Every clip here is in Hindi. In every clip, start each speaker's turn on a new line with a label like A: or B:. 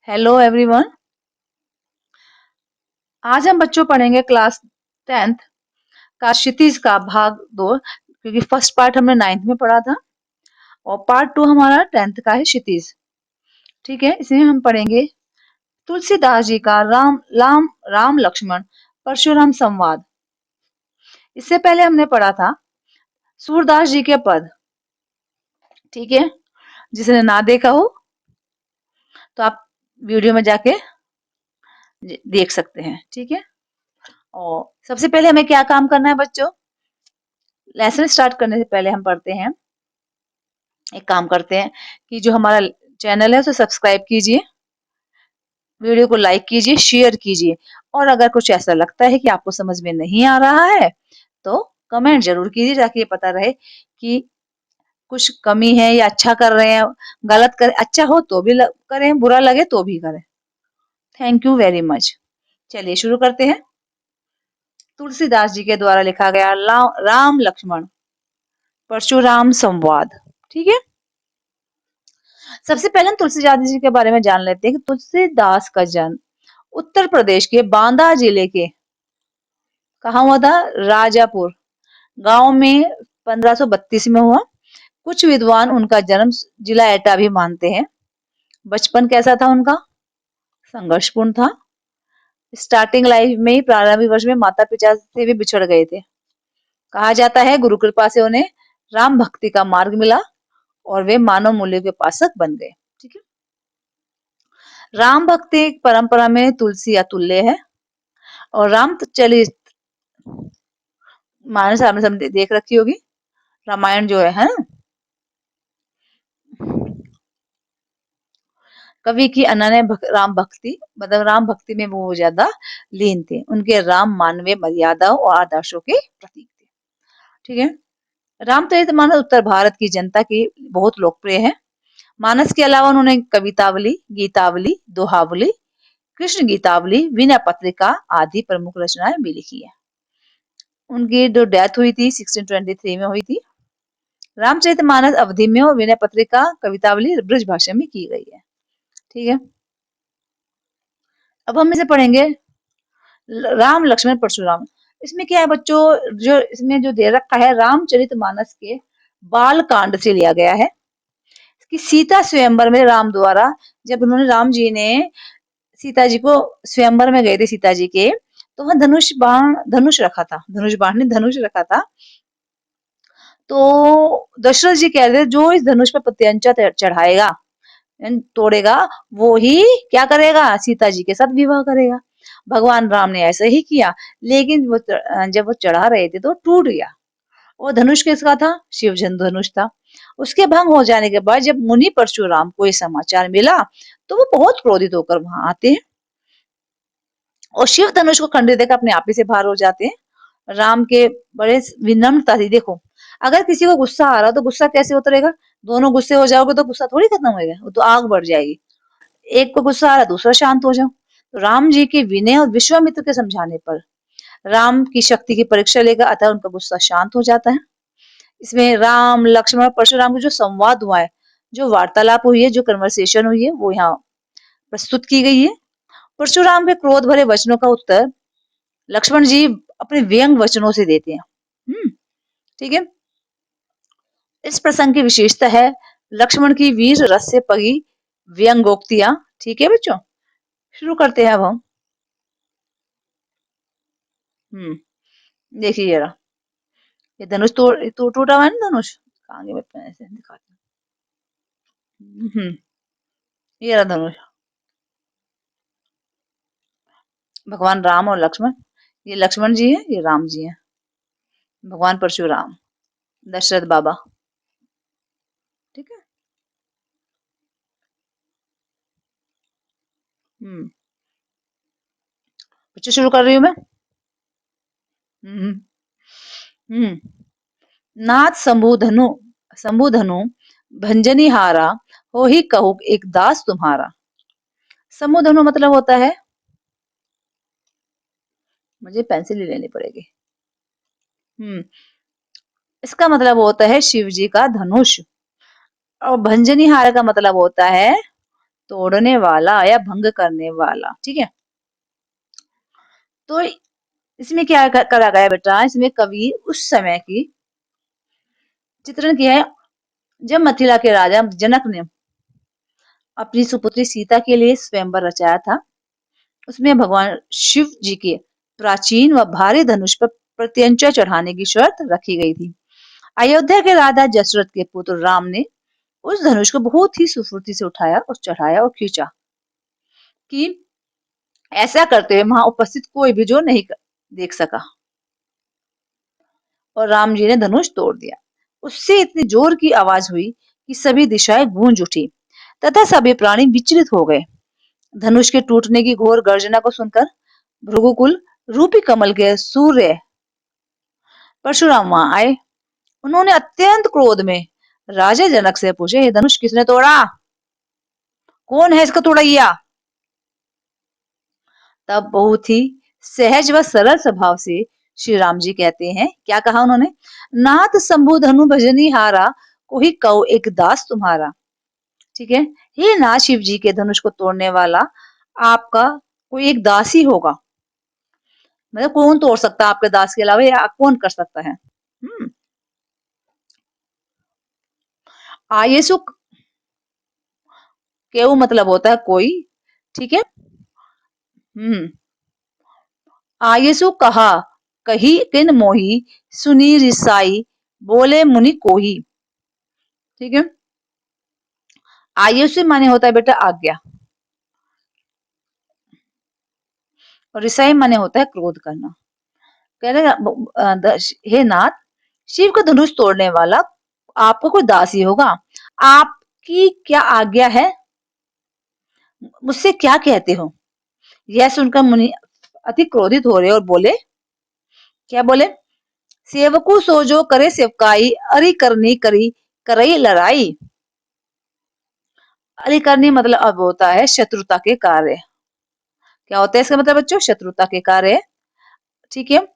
A: Hello everyone. आज हम बच्चों पढ़ेंगे क्लास 10th का क्षितिज का भाग 2, क्योंकि फर्स्ट पार्ट हमने 9th में पढ़ा था और पार्ट 2 हमारा 10th का है क्षितिज। ठीक है, इसमें हम पढ़ेंगे तुलसीदास जी का राम लक्ष्मण परशुराम संवाद। इससे पहले हमने पढ़ा था सूरदास जी के पद। ठीक है, जिसने ना देखा हो तो आप वीडियो में जाके देख सकते हैं। ठीक है, और सबसे पहले हमें क्या काम करना है बच्चों? लेसन स्टार्ट करने से पहले हम पढ़ते हैं, एक काम करते हैं कि जो हमारा चैनल है उसे सब्सक्राइब कीजिए, वीडियो को लाइक कीजिए, शेयर कीजिए, और अगर कुछ ऐसा लगता है कि आपको समझ में नहीं आ रहा है तो कमेंट जरूर कीजिए, ताकि ये पता रहे कि कुछ कमी है या अच्छा कर रहे हैं, गलत कर, अच्छा हो तो भी करें, बुरा लगे तो भी करें। Thank you very much. चलिए शुरू करते हैं। तुलसीदास जी के द्वारा लिखा गया राम लक्ष्मण परशुराम संवाद। ठीक है, सबसे पहले हम तुलसीदास जी के बारे में जान लेते हैं कि तुलसीदास का जन्म उत्तर प्रदेश के बांदा जिले के, कहा हुआ था, राजापुर गांव में 1532 में हुआ। कुछ विद्वान उनका जन्म जिला एटा भी मानते हैं। बचपन कैसा था उनका? संघर्षपूर्ण था। स्टार्टिंग लाइफ में ही प्रारंभिक वर्ष में माता पिता से भी बिछड़ गए थे। कहा जाता है गुरु कृपा से उन्हें राम भक्ति का मार्ग मिला और वे मानव मूल्यों के उपासक बन गए। ठीक है, राम भक्ति परंपरा में तुलसी अतुल्य है और रामचरित मानस आपने सब देख रखी होगी, रामायण जो है ना। कवि की अनन्य राम भक्ति, मतलब राम भक्ति में वो ज्यादा लीन थे। उनके राम मानवीय मर्यादाओं और आदर्शों के प्रतीक थे। ठीक है, रामचरितमानस उत्तर भारत की जनता की बहुत लोकप्रिय है। मानस के अलावा उन्होंने कवितावली, गीतावली, दोहावली, कृष्ण गीतावली, विनय पत्रिका आदि प्रमुख रचनाएं भी लिखी है। उनकी जो डेथ हुई थी 1623 में हुई थी। रामचरितमानस अवधि में और विनय पत्रिका कवितावली ब्रज भाषा में की गई है। ठीक है, अब हम इसे पढ़ेंगे राम लक्ष्मण परशुराम। इसमें क्या है बच्चों, जो इसमें जो दे रखा है रामचरितमानस के बाल कांड से लिया गया है कि सीता स्वयंवर में राम द्वारा, जब उन्होंने राम जी ने सीता जी को स्वयंवर में गए थे सीता जी के, तो वहां धनुष रखा था, धनुष बाण ने धनुष रखा था। तो दशरथ जी कह रहे थे जो इस धनुष पर प्रत्यंचा चढ़ाएगा, तोड़ेगा, वो ही क्या करेगा, सीता जी के साथ विवाह करेगा। भगवान राम ने ऐसा ही किया, लेकिन वो जब वो चढ़ा रहे थे तो टूट गया। वो धनुष किसका था? शिव धनुष था। उसके भंग हो जाने के बाद जब मुनि परशुराम को ये समाचार मिला तो वो बहुत क्रोधित होकर वहां आते हैं और शिव धनुष को खंडित देकर अपने आप ही से बाहर हो जाते हैं। राम के बड़े विनम्रता थी। देखो, अगर किसी को गुस्सा आ रहा तो गुस्सा कैसे उतरेगा? दोनों गुस्से हो जाओगे तो गुस्सा थोड़ी खत्म होएगा, वो तो आग बढ़ जाएगी। एक को गुस्सा आ रहा दूसरा शांत हो जाओ। तो राम जी के विनय और विश्वामित्र के समझाने पर राम की शक्ति की परीक्षा लेगा, अतः उनका गुस्सा शांत हो जाता है। इसमें राम लक्ष्मण और परशुराम का जो संवाद हुआ है, जो वार्तालाप हुई है, जो कन्वर्सेशन हुई है, वो यहाँ प्रस्तुत की गई है। परशुराम के क्रोध भरे वचनों का उत्तर लक्ष्मण जी अपने व्यंग वचनों से देते हैं। ठीक है, इस प्रसंग की विशेषता है लक्ष्मण की वीर रस से पगी व्यंगोक्तियां। ठीक है बच्चों, शुरू करते हैं अब हम। देखिए जरा, ये धनुष तो टूटा हुआ है ना, धनुष आगे में ऐसे दिखाती हूँ। ये रहा धनुष, भगवान राम और लक्ष्मण। ये लक्ष्मण जी है, ये राम जी है, भगवान परशुराम, दशरथ बाबा। ठीक है। हम्म बच्चे शुरू कर रही हूँ मैं। हम्म हम्म नाथ शंभु धनु भंजनी हारा, हो ही कहू एक दास तुम्हारा। शंभु धनु मतलब होता है, मुझे पेंसिल ही लेनी पड़ेगी। हम्म इसका मतलब होता है शिव जी का धनुष। और भंजनी हार का मतलब होता है तोड़ने वाला या भंग करने वाला। ठीक है, तो इसमें क्या करा गया बेटा, इसमें कवि उस समय की चित्रण किया है जब मिथिला के राजा जनक ने अपनी सुपुत्री सीता के लिए स्वयंवर रचाया था। उसमें भगवान शिव जी के प्राचीन व भारी धनुष पर प्रत्यंचा चढ़ाने की शर्त रखी गई थी। अयोध्या के राजा दशरथ के पुत्र राम ने उस धनुष को बहुत ही सुफुर्ती से उठाया और चढ़ाया और खींचा कि ऐसा करते हुए वहां उपस्थित कोई भी जो नहीं देख सका, और राम जी ने धनुष तोड़ दिया। उससे इतनी जोर की आवाज हुई कि सभी दिशाएं गूंज उठी तथा सभी प्राणी विचलित हो गए। धनुष के टूटने की घोर गर्जना को सुनकर भृगुकुल रूपी कमल के सूर्य परशुराम वहां आए। उन्होंने अत्यंत क्रोध में राजा जनक से पूछे, ये धनुष किसने तोड़ा? कौन है इसका तोड़ैया? तब बहुत ही सहज व सरल स्वभाव से श्री राम जी कहते हैं, क्या कहा उन्होंने? नाथ शंभु धनु भजनी हारा, कोई कहो एक दास तुम्हारा। ठीक है, हे नाथ शिव जी के धनुष को तोड़ने वाला आपका कोई एक दास ही होगा। मतलब कौन तोड़ सकता है आपके दास के अलावा, या कौन कर सकता है? आयेसु केऊ मतलब होता है कोई। ठीक है, हम्म, आयेसु कहा कही किन मोही, सुनी रिसाई बोले मुनि कोही। ठीक है, आयुष्य माने होता है बेटा आज्ञा, और रिसाई माने होता है क्रोध करना। कह रहे हे नाथ, शिव का धनुष तोड़ने वाला आपको कोई दास ही होगा। आपकी क्या आज्ञा है? मुझसे क्या कहते हो? यह सुनकर मुनि अति क्रोधित हो रहे और बोले, क्या बोले? सेवकु सो जो करे सेवकाई, अरि करनी करी करई लड़ाई। अरि करनी मतलब अब होता है शत्रुता के कार्य। क्या होता है इसका मतलब बच्चों? शत्रुता के कार्य। ठीक है,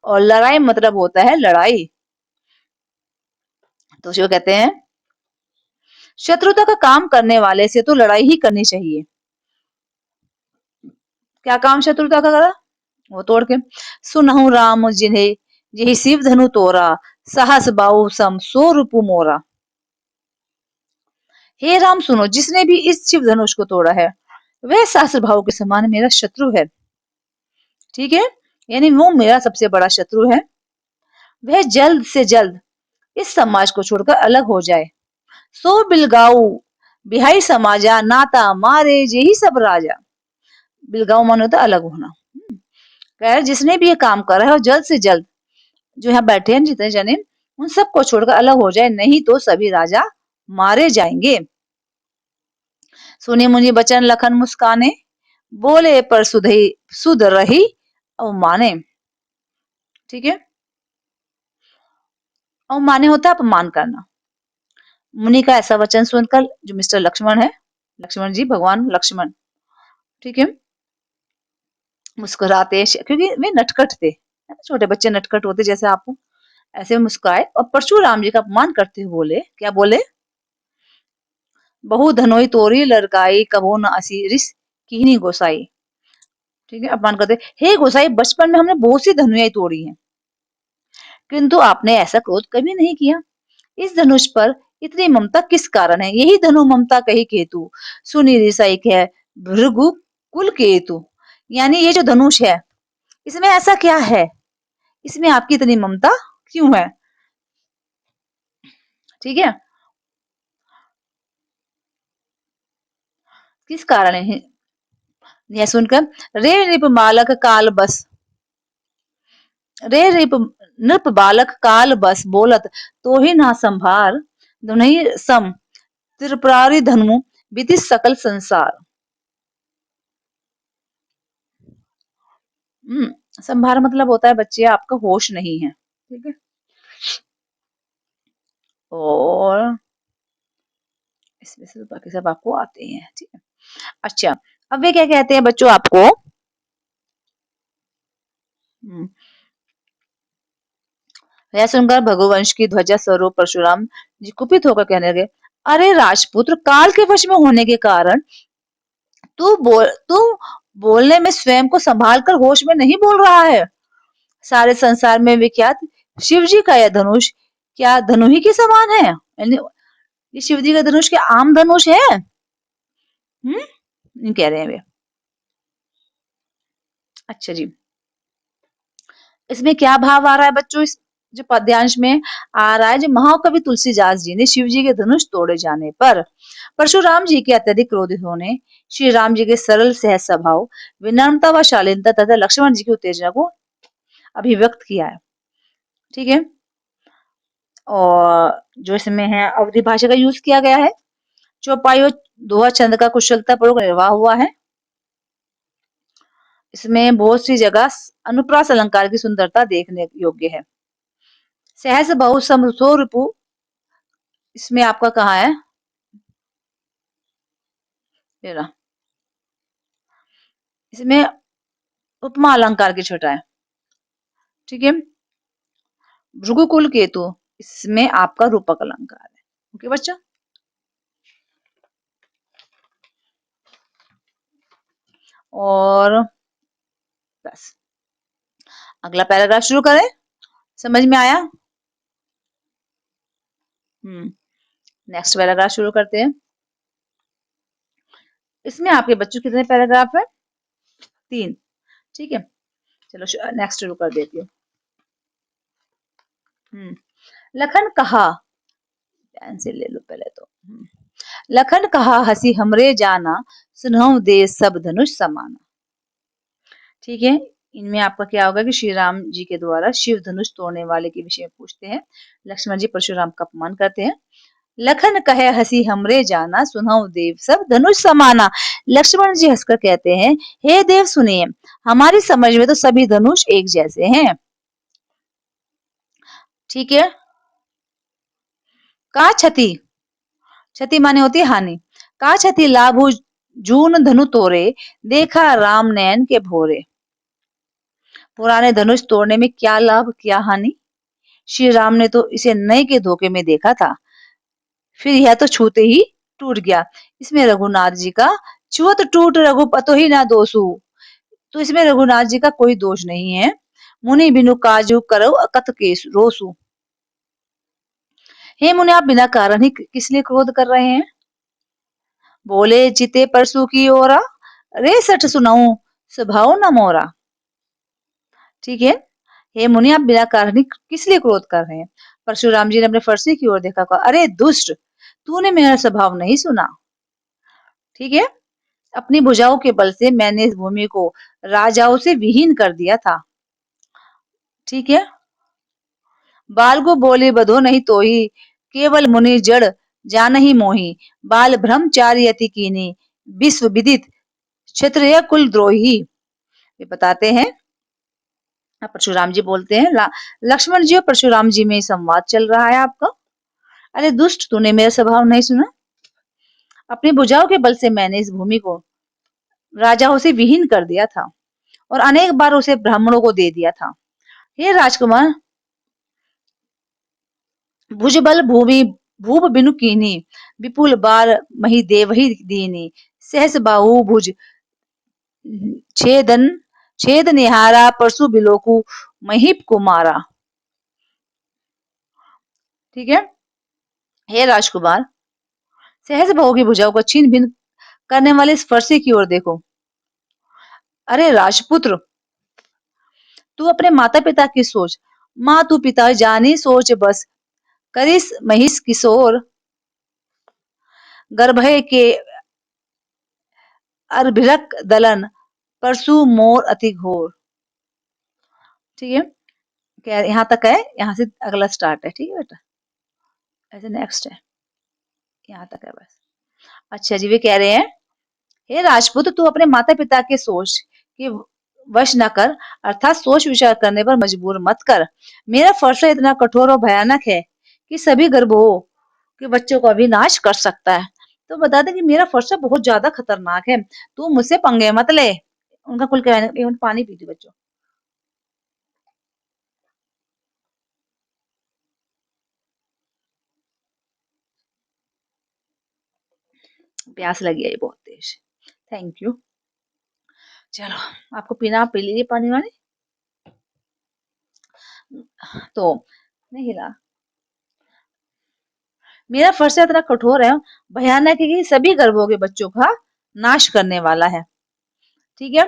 A: और लड़ाई मतलब होता है लड़ाई। तो जो कहते हैं शत्रुता का काम करने वाले से तो लड़ाई ही करनी चाहिए। क्या काम शत्रुता का करा? वो तोड़ के। सुनहु राम जिन्हें यही शिव धनु तोरा, सहस बाहु सम सो रूपु मोरा। हे राम सुनो, जिसने भी इस शिव धनुष को तोड़ा है वह सहस्र भाव के समान मेरा शत्रु है। ठीक है, यानी वो मेरा सबसे बड़ा शत्रु है। वह जल्द से जल्द इस समाज को छोड़कर अलग हो जाए। सो बिलगाऊ बिहाई समाजा, नाता मारे यही सब राजा। बिलगाऊ मानो होता अलग होना। कह रहे जिसने भी ये काम कर रहा है वो जल्द से जल्द जो यहाँ बैठे हैं जितने जने, उन सबको छोड़कर अलग हो जाए, नहीं तो सभी राजा मारे जाएंगे। सुने मुनि बचन लखन मुस्काने, बोले पर सुध रही अवमाने। ठीक है, अवमाने होता है अपमान करना। मुनि का ऐसा वचन सुनकर जो मिस्टर लक्ष्मण है, लक्ष्मण जी भगवान लक्ष्मण, ठीक है, मुस्कुराते, क्योंकि वे नटखट थे, छोटे बच्चे नटखट होते जैसे आप, ऐसे मुस्कुराए और परशुराम जी का अपमान करते हुए बोले, क्या बोले? बहु धनोई तोरी लड़काई, कबो न असी रिस कीनी गोसाई। ठीक है, अपमान करते, हे गोसाई बचपन में हमने बहुत सी धनुयाई तोड़ी हैं, किंतु आपने ऐसा क्रोध कभी नहीं किया। इस धनुष पर इतनी ममता किस कारण है? यही धनु ममता कही केतु, सुनी रिसाई है भृगु कुल केतु। यानी ये जो धनुष है इसमें ऐसा क्या है, इसमें आपकी इतनी ममता क्यों है? ठीक है, किस कारण है? यह सुनकर रे नृप बालक काल बस, रे नृप बालक काल बस बोलत, तो ही ना संभार दुनहि सम त्रिपुरारी धनु बीती सकल संसार। संभार मतलब होता है बच्चे आपका होश नहीं है। ठीक है, और इसमें से बाकी सब आपको आते हैं। ठीक है, अच्छा, अब वे क्या कहते हैं बच्चों आपको? हम्म, यह सुनकर भगुवंश की ध्वजा स्वरूप परशुराम जी कुपित होकर कहने लगे, अरे राजपुत्र, काल के वश में होने के कारण तू बोलने में स्वयं को संभाल कर होश में नहीं बोल रहा है। सारे संसार में विख्यात शिव जी का यह धनुष क्या धनु ही के समान है? यानी ये शिव जी का धनुष क्या आम धनुष है? नहीं कह रहे हैं वे। अच्छा जी, इसमें क्या भाव आ रहा है बच्चों? इस जो पद्यांश में आ रहा है, जो महाकवि तुलसीदास जी ने शिव जी के धनुष तोड़े जाने पर परशुराम जी के अत्यधिक क्रोधित होने, श्री राम जी के सरल सहज स्वभाव, विनम्रता व शालीनता तथा लक्ष्मण जी की उत्तेजना को अभिव्यक्त किया है। ठीक है, और जो इसमें है अवधि भाषा का यूज किया गया है। चौपाई और दोहा छंद का कुशलता पूर्वक निर्वाह हुआ है। इसमें बहुत सी जगह अनुप्रास अलंकार की सुंदरता देखने योग्य है। सहस बहु समृतो रिपु, इसमें आपका कहाँ है? मेरा इसमें उपमा अलंकार की छटा है। ठीक है, भृगुकुल केतु, इसमें आपका रूपक अलंकार है। ओके बच्चा, और बस अगला पैराग्राफ शुरू करें। समझ में आया? नेक्स्ट पैराग्राफ शुरू करते हैं। इसमें आपके बच्चों कितने पैराग्राफ है? 3। ठीक है, चलो नेक्स्ट शुरू कर देती हूँ। लखन कहा, पेंसिल ले लो पहले तो। लखन कहा हसी हमरे जाना, सुनहु दे सब धनुष समाना। ठीक है, इनमें आपका क्या होगा कि श्री राम जी के द्वारा शिव धनुष तोड़ने वाले के विषय में पूछते हैं। लक्ष्मण जी परशुराम का अपमान करते हैं। लखन कहे हसी हमरे जाना, सुनहु देव सब धनुष समाना। लक्ष्मण जी हंसकर कहते हैं, हे देव सुनिए, हमारी समझ में तो सभी धनुष एक जैसे हैं। ठीक है, का क्षति, क्षति माने होती है हानि। का क्षति लाभु जून धनु तोरे, देखा राम नयन के भोरे। पुराने धनुष तोड़ने में क्या लाभ क्या हानि? श्री राम ने तो इसे नए के धोखे में देखा था, फिर यह तो छूते ही टूट गया। इसमें रघुनाथ जी का छुअत टूट रघुपतो ही ना दोषु, तो इसमें रघुनाथ जी का कोई दोष नहीं है। मुनि बिनु काजू करो अकत केस रोसु। हे मुनि, आप बिना कारण ही किस लिए क्रोध कर रहे हैं? बोले चिते परसु की ओरा, रे सठ सुनाऊं स्वभाव न मोरा। ठीक है, हे मुनि, आप बिना कारण ही किस लिए क्रोध कर रहे हैं? परशुराम जी ने अपने फरसे की ओर देखा, कहा, अरे दुष्ट, तूने मेरा स्वभाव नहीं सुना। ठीक है, अपनी भुजाओं के बल से मैंने इस भूमि को राजाओं से विहीन कर दिया था। ठीक है, बाल को बोले बधो नहीं तोही, केवल मुनि जड़ जान ही मोही। बाल ब्रह्मचारी अति कीनी, विश्व विदित क्षत्रिय कुल द्रोही। ये बताते हैं, परशुराम जी बोलते हैं, लक्ष्मण जी और परशुराम जी में संवाद चल रहा है आपका। अरे दुष्ट, तूने मेरा स्वभाव नहीं सुना। अपनी भुजाओं के बल से मैंने इस भूमि को राजाओं से विहीन कर दिया था और अनेक बार उसे ब्राह्मणों को दे दिया था। हे राजकुमार, भुजबल भूमि भूप बिनु कीन्ही, विपुल बार मही देवहि दीनी। सहस बाहु भुज छेदन छेद निहारा, परसु बिलोकु महीप कुमारा। ठीक है, हे राजकुमार, सहस बहू की भुजाओं को छीन भिन करने वाले इस फरसे की ओर देखो। अरे राजपुत्र, तू अपने माता पिता की सोच, माँ तू पिता जानी सोच बस, करिस महिष किशोर, गर्भय के अर्भिरक दलन, परसु मोर अति घोर। ठीक है, क्या यहाँ तक है? यहाँ से अगला स्टार्ट है। ठीक है बेटा, ऐसे नेक्स्ट है, यहाँ तक है बस। अच्छा जी, वे कह रहे हैं, हे राजपूत, तू अपने माता पिता के सोच के वश न कर, अर्थात सोच विचार करने पर मजबूर मत कर। मेरा फरसा इतना कठोर और भयानक है कि सभी गर्भों के बच्चों को विनाश कर सकता है। तो बता दें कि मेरा फरसा बहुत ज्यादा खतरनाक है, तू मुझसे पंगे मत ले। उनका कुल कहना, पानी पीती बच्चों। प्यास लगी है बहुत तेज। Thank you. चलो, आपको पीना, आप पी लीजिए पानी वानी। तो नहीं हिला। मेरा फरसा इतना कठोर है, भयानक है कि सभी गर्भों के बच्चों का नाश करने वाला है। ठीक है।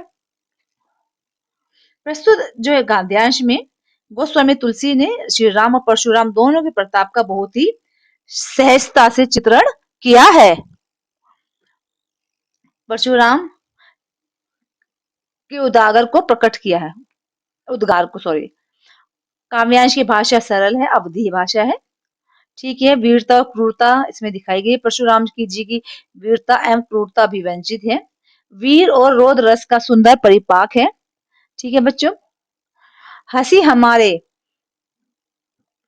A: प्रस्तुत जो है गद्यांश में गोस्वामी तुलसी ने श्री राम और परशुराम दोनों के प्रताप का बहुत ही सहजता से चित्रण किया है। परशुराम के उदागर को प्रकट किया है, उद्गार को, सॉरी। काव्यांश की भाषा सरल है, अवधी भाषा है। ठीक है। वीरता और क्रूरता इसमें दिखाई गई। परशुराम की जी की वीरता एवं क्रूरता अभिव्यंजित है। वीर और रोद रस का सुंदर परिपाक है। ठीक है बच्चों। हंसी हमारे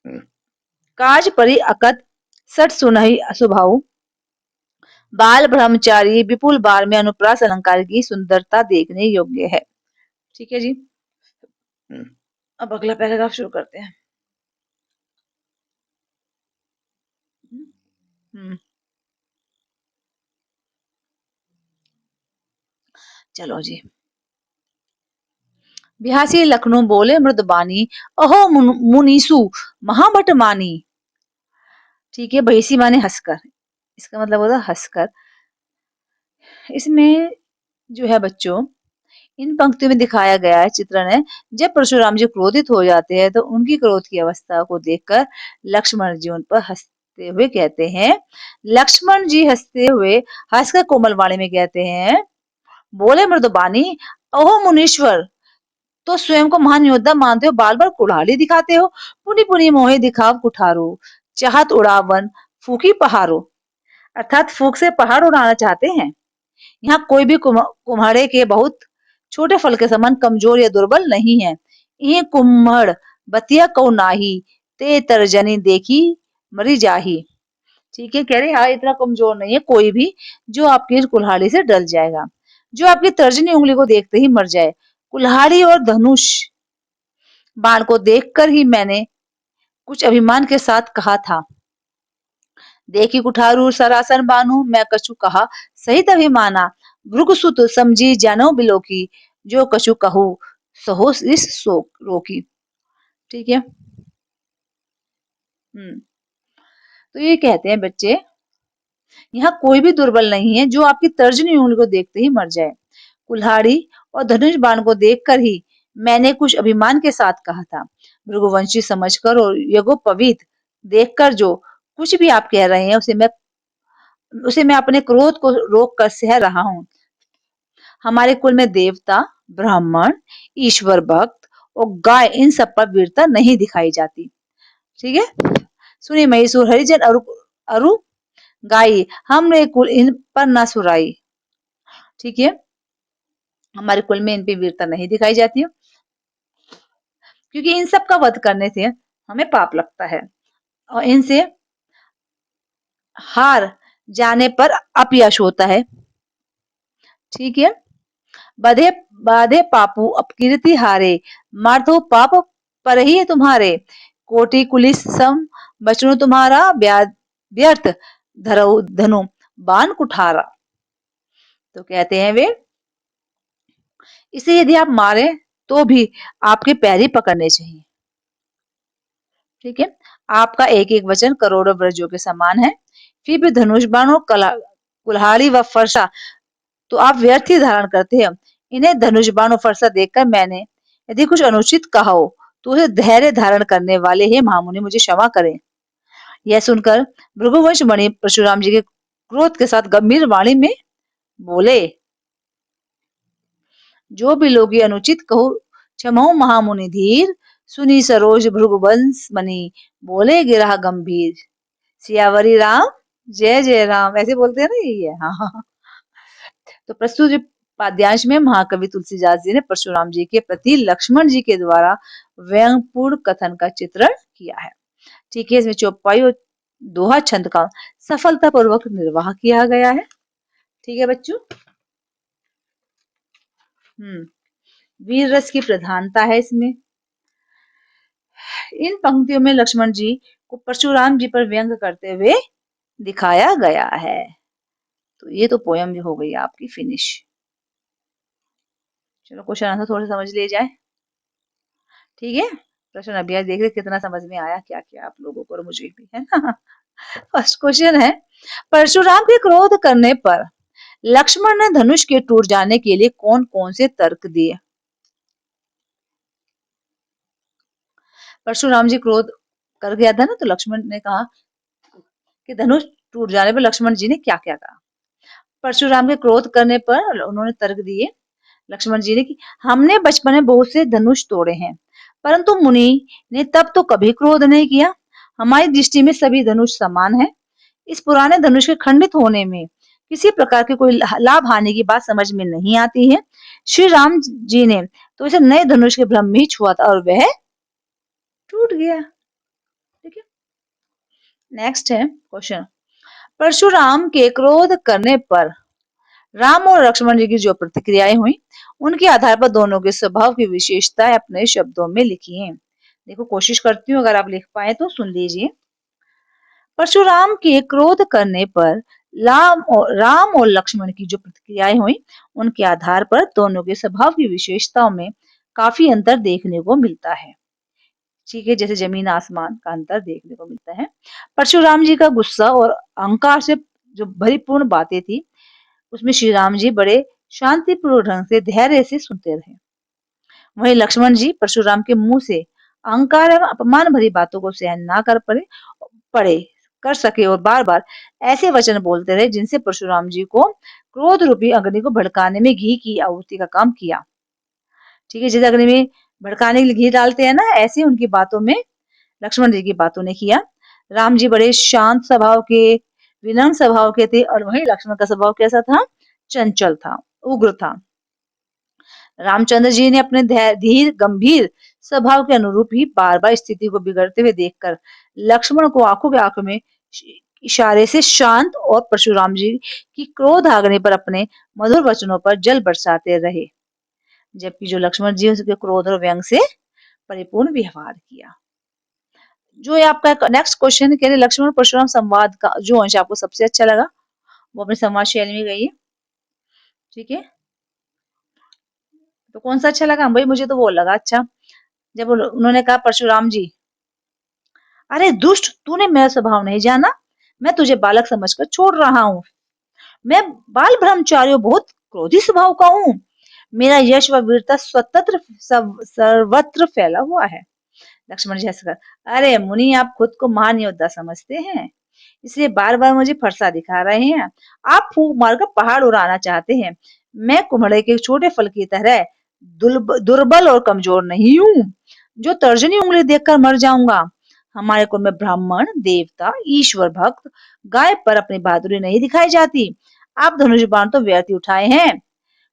A: काज परि अकत, सट सुनहि स्वभाव, बाल ब्रह्मचारी विपुल बार में अनुप्रास अलंकार की सुंदरता देखने योग्य है। ठीक है जी। अब अगला पैराग्राफ शुरू करते हैं। हम्म, चलो जी। बिहासी लखनऊ बोले मृदबानी, अहो मुनीसु महाबट मानी। ठीक है। भैसी माने हंसकर, इसका मतलब होता है हंसकर। इसमें जो है बच्चों, इन पंक्तियों में दिखाया गया है चित्रण है, जब परशुराम जी क्रोधित हो जाते हैं तो उनकी क्रोध की अवस्था को देखकर लक्ष्मण जी उन पर हंसते हुए कहते हैं, लक्ष्मण जी हंसते हुए हंसकर कोमल वाणी में कहते हैं, बोले मृदबानी, ओहो मुनीश्वर, तो स्वयं को महान योद्धा मानते हो, बार बार कुल्हाड़ी दिखाते हो, पुनि पुनि मोहे दिखाव कुठारो, चाहत उड़ावन फूकी पहाड़ो। अर्थात फूक से पहाड़ उड़ाना चाहते हैं। यहाँ कोई भी कुम्हाड़े के बहुत छोटे फल के समान कमजोर या दुर्बल नहीं है। ये कुम्हड़ बतिया को नाही, ते तर्जनी देखी मरी जाही। ठीक है। कह रहे हाँ, इतना कमजोर नहीं है कोई भी जो आपकी कुल्हाड़ी से डल जाएगा, जो आपकी तर्जनी उंगली को देखते ही मर जाए। कुल्हाड़ी और धनुष बाण को देखकर ही मैंने कुछ अभिमान के साथ कहा था, देखी कुठारू सरासन बानू, मैं कछु कहा सहित अभिमाना, भृगुसुत समझी जानो बिलोकी, जो कछु कहू सहो इस शोक रोकी। ठीक है। तो ये कहते हैं बच्चे, यहाँ कोई भी दुर्बल नहीं है जो आपकी तर्जनी उंगली को देखते ही मर जाए। कुल्हाड़ी और धनुष बाण को देखकर ही मैंने कुछ अभिमान के साथ कहा था, भृगुवंशी समझकर और यज्ञोपवीत देखकर जो कुछ भी आप कह रहे हैं उसे मैं अपने क्रोध को रोक कर सह रहा हूँ। हमारे कुल में देवता, ब्राह्मण, ईश्वर भक्त और गाय, इन सब पर वीरता नहीं दिखाई जाती। ठीक है। सुनिए मैसूर हरिजन अरु अरु गाई, हमने कुल इन पर न सुराई। ठीक है। हमारे कुल में इन पे वीरता नहीं दिखाई जाती है, क्योंकि इन सब का वध करने से हमें पाप लगता है और इनसे हार जाने पर अपयश होता है। ठीक है। बधे बाधे पापू अपकीर्ति हारे, मारतो पाप पर ही है तुम्हारे, कोटि कुलिस सम बचनो तुम्हारा, व्यर्थ धरो धनु बाण कुठारा। तो कहते हैं वे, इसे यदि आप मारे तो भी आपके पैर ही पकड़ने चाहिए। ठीक है। आपका एक एक वचन करोड़ों ब्रजों के समान है, फिर भी धनुष बाण और कुल्हाड़ी व फरसा तो आप व्यर्थ ही धारण करते हैं। इन्हें धनुष बाण और फरसा देखकर मैंने यदि कुछ अनुचित कहा हो तो उसे धैर्य धारण करने वाले हे महामुनि मुझे क्षमा करें। यह सुनकर भृगुवंश मणि परशुराम जी के क्रोध के साथ गंभीर वाणी में बोले, जो भी लोग ये अनुचित कहो क्षमो महामुनि धीर, सुनी सरोज भृगुवंश मणि, बोले गिरा गंभीर, सियावरी राम जय जय राम, ऐसे बोलते हैं ना ये। हाँ हाँ हाँ। तो प्रस्तुत पाद्यांश में महाकवि तुलसीदास जी ने परशुराम जी के प्रति लक्ष्मण जी के द्वारा व्यंग्यपूर्ण कथन का चित्रण किया है। ठीक है। इसमें चौपाई और दोहा छंद का सफलतापूर्वक निर्वाह किया गया है। ठीक है बच्चों। वीर रस की प्रधानता है इसमें। इन पंक्तियों में लक्ष्मण जी को परशुराम जी पर व्यंग करते हुए दिखाया गया है। तो ये तो पोयम भी हो गई आपकी फिनिश। चलो क्वेश्चन आंसर थोड़े समझ लिए जाए, ठीक है। प्रश्न अभ्यास देख रहे कितना समझ में आया क्या क्या आप लोगों को और मुझे भी, है ना। फर्स्ट क्वेश्चन है, परशुराम के क्रोध करने पर लक्ष्मण ने धनुष के टूट जाने के लिए कौन कौन से तर्क दिए। परशुराम जी क्रोध कर गया था ना, तो लक्ष्मण ने कहा कि धनुष टूट जाने पर लक्ष्मण जी ने क्या क्या कहा। परशुराम के क्रोध करने पर उन्होंने तर्क दिए लक्ष्मण जी ने कि हमने बचपन में बहुत से धनुष तोड़े हैं, परंतु मुनि ने तब तो कभी क्रोध नहीं किया। हमारी दृष्टि में सभी धनुष समान है। इस पुराने धनुष के खंडित होने में किसी प्रकार की कोई लाभ हानि की बात समझ में नहीं आती है। श्री राम जी ने तो इसे नए धनुष के भ्रम में ही छुआ था और वह टूट गया। ठीक है, नेक्स्ट है क्वेश्चन, परशुराम के क्रोध करने पर राम और लक्ष्मण जी की जो प्रतिक्रियाएं हुई, उनके आधार पर दोनों के स्वभाव की विशेषताएं अपने शब्दों में लिखी हैं। देखो कोशिश करती हूँ, अगर आप लिख पाए तो सुन लीजिए। परशुराम के क्रोध करने पर राम और लक्ष्मण की जो प्रतिक्रियाएं हुई, उनके आधार पर दोनों के स्वभाव की विशेषताओं में काफी अंतर देखने को मिलता है। ठीक है, जैसे जमीन आसमान का अंतर देखने को मिलता है। परशुराम जी का गुस्सा और अहंकार से जो भरीपूर्ण बातें थी, उसमें श्री राम जी बड़े शांतिपूर्ण ढंग से धैर्य से सुनते रहे। वहीं लक्ष्मण जी परशुराम के मुंह से अहंकार एवं अपमान भरी बातों को सहन ना कर पड़े कर सके और बार बार ऐसे वचन बोलते रहे जिनसे परशुराम जी को क्रोध रूपी अग्नि को भड़काने में घी की आहुति का काम किया। ठीक है, जैसे अग्नि में भड़काने के लिए घी डालते हैं ना, ऐसे उनकी बातों में लक्ष्मण जी की बातों ने किया। राम जी बड़े शांत स्वभाव के, विनम्र स्वभाव के थे, और वहीं लक्ष्मण का स्वभाव कैसा था, चंचल था, उग्र था। रामचंद्र जी ने अपने धीर गंभीर स्वभाव के अनुरूप ही बार बार स्थिति को बिगड़ते हुए देखकर लक्ष्मण को आंखों के आंखों में इशारे से शांत और परशुराम जी की क्रोध आगने पर अपने मधुर वचनों पर जल बरसाते रहे, जबकि जो लक्ष्मण जी उसके क्रोध और व्यंग से परिपूर्ण व्यवहार किया। जो ये आपका नेक्स्ट क्वेश्चन कह रहे लक्ष्मण परशुराम संवाद का जो अंश आपको सबसे अच्छा लगा वो अपने संवाद शैली में गई है। ठीक है, तो कौन सा अच्छा लगा भाई, मुझे तो वो लगा अच्छा जब उन्होंने कहा परशुराम जी, अरे दुष्ट, तूने मेरा स्वभाव नहीं जाना, मैं तुझे बालक समझकर छोड़ रहा हूँ। मैं बाल ब्रह्मचारी बहुत क्रोधी स्वभाव का हूँ। मेरा यश व वीरता स्वतंत्र सर्वत्र फैला हुआ है। लक्ष्मण जी हंसकर, अरे मुनि, आप खुद को महान योद्धा समझते हैं, इसलिए बार बार मुझे फरसा दिखा रहे हैं। आप फूंक मारकर पहाड़ उड़ाना चाहते हैं। मैं कुम्हड़े के छोटे फल की तरह दुर्बल और कमजोर नहीं हूँ जो तर्जनी उंगली देखकर मर जाऊंगा। हमारे कुल में ब्राह्मण, देवता, ईश्वर भक्त, गाय पर अपनी बहादुरी नहीं दिखाई जाती। आप धनुष बाण तो व्यर्थ ही उठाए हैं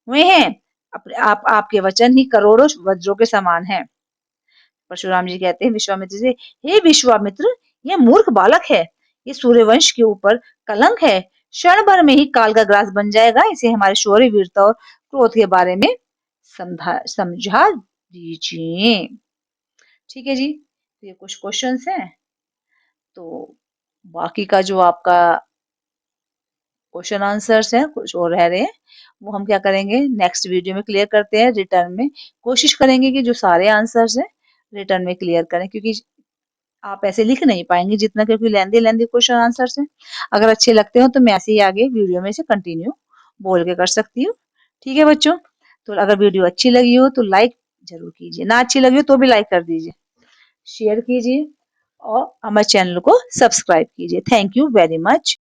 A: हुए हैं। आपके वचन ही करोड़ों वज्रों के समान है। परशुराम जी कहते हैं विश्वामित्र से, हे विश्वामित्र, यह मूर्ख बालक है, ये सूर्यवंश के ऊपर कलंक है। क्षण भर में ही काल का ग्रास बन जाएगा। इसे हमारे शौर्य, वीरता और क्रोध के बारे में समझा दीजिए। ठीक है जी, ये कुछ क्वेश्चंस हैं, तो बाकी का जो आपका क्वेश्चन आंसर्स हैं कुछ और रह रहे हैं, वो हम क्या करेंगे नेक्स्ट वीडियो में क्लियर करते हैं। रिटर्न में कोशिश करेंगे कि जो सारे आंसर्स हैं रिटर्न में क्लियर करें, क्योंकि आप ऐसे लिख नहीं पाएंगे जितना, क्योंकि लेंदी लेंदी क्वेश्चन आंसर्स हैं। अगर अच्छे लगते हो तो मैं ऐसे ही आगे वीडियो में से कंटिन्यू बोल के कर सकती हूँ। ठीक है बच्चों, तो अगर वीडियो अच्छी लगी हो तो लाइक जरूर कीजिए, ना अच्छी लगी हो तो भी लाइक कर दीजिए, शेयर कीजिए और हमारे चैनल को सब्सक्राइब कीजिए। Thank you very much.